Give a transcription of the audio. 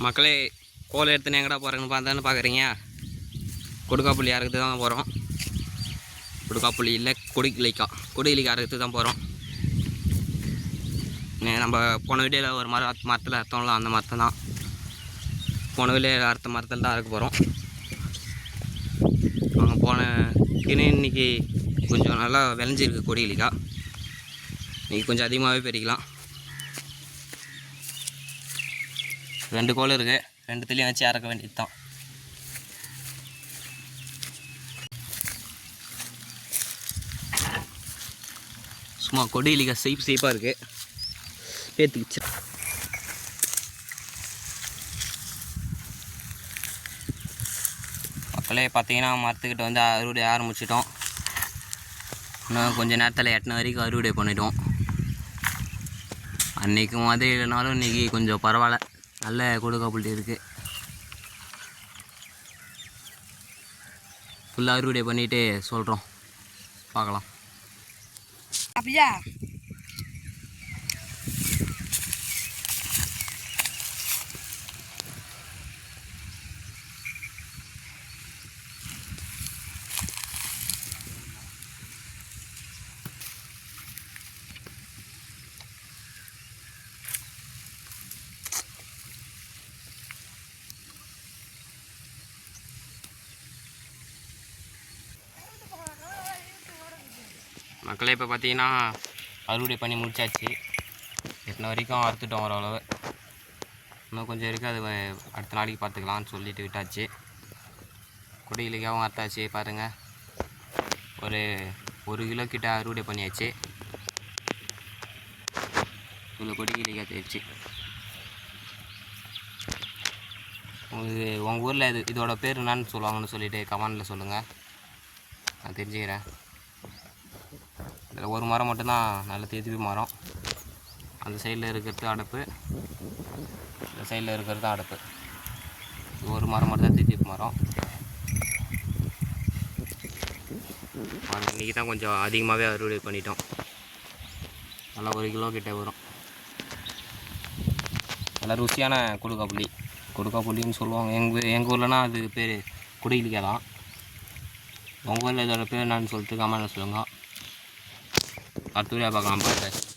மக்களே, கோல் எடுத்துன்னு எங்கடா போகிறேன்னு பார்த்தான்னு பார்க்குறீங்க. கொடுக்காப்புள்ளி அறுக்கிறது தான் போகிறோம். கொடுக்காப்புள்ளி இல்லை, கொடிக்கிளிக்காய் அறுக்கிறது தான் போகிறோம். நம்ம போன வீடியோவில் ஒரு மரத்தில் அறுத்தோம்ல, அந்த மரத்தை தான் போன வீடியோவில் அறுத்த மரத்தில் தான் அறுக்க போகிறோம். அவங்க போன இன்னைக்கு கொஞ்சம் நல்லா விளைஞ்சிருக்கு கொடிக்கிளிக்காய். இன்றைக்கி கொஞ்சம் அதிகமாகவே பறிக்கலாம். 2 கோல் இருக்குது, 2த்துலேயும் வச்சு அறக்க வேண்டியது தான். சும்மா கொடியிலிக்காய் சீப்பாக இருக்குது, பேத்துக்கிச்சு. மக்களே பார்த்தீங்கன்னா மரத்துக்கிட்ட வந்து அறுவடை ஆரம்பிச்சிட்டோம். இன்னும் கொஞ்சம் நேரத்தில் 8 வரைக்கும் அறுவடை பண்ணிட்டோம். அன்றைக்கு மாதிரி இல்லைனாலும் இன்றைக்கி கொஞ்சம் பரவாயில்ல, நல்ல கொடுக்காப்புள்ளி இருக்குது. ஃபுல்லாக அறுவடை பண்ணிவிட்டு சொல்கிறோம், பார்க்கலாம். அப்படியா? மக்களே, இப்போ பார்த்தீங்கன்னா அறுவடை பண்ணி முடிச்சாச்சு. 8 வரைக்கும் அறுத்துட்டோம் ஓரளவு. இன்னும் கொஞ்சம் இருக்குது, அது அடுத்த நாளைக்கு பார்த்துக்கலான்னு சொல்லிட்டு விட்டாச்சு. கொடிக்கிளிக்காவும் அறுத்தாச்சு. பாருங்கள், ஒரு 1 கிலோ கிட்ட அறுவடை பண்ணியாச்சு. இவ்வளோ கொடிக்கிளிக்காய் தேய்ச்சி. உங்கள் ஊரில் இதோட பேர் என்னன்னு சொல்லுவாங்கன்னு சொல்லிவிட்டு கமெண்டில் சொல்லுங்கள், நான் தெரிஞ்சுக்கிறேன். இதில் ஒரு மரம் மட்டும்தான் நல்ல திருப்பி மரம். அந்த சைடில் இருக்கிறது அடப்பு, இந்த சைடில் இருக்கிறது அடப்பு. ஒரு மரம் மட்டும்தான் திருப்பி மரம். இன்றைக்கி தான் கொஞ்சம் அதிகமாகவே அறுவடை பண்ணிட்டோம். நல்லா 1 கிலோ கிட்டே வரும். நல்லா ருசியான கொடுக்காப்புள்ளின்னு சொல்லுவாங்க. எங்கள் ஊர்லனா அது பேர் கொடிக்கிளிக்காய் தான். உங்கள் ஊரில் இதோட பேர் என்னன்னு சொல்லிட்டு கமெண்ட்டில் சொல்லுங்கள். அடுத்த வீடியோ பார்க்கலாம். பாய்.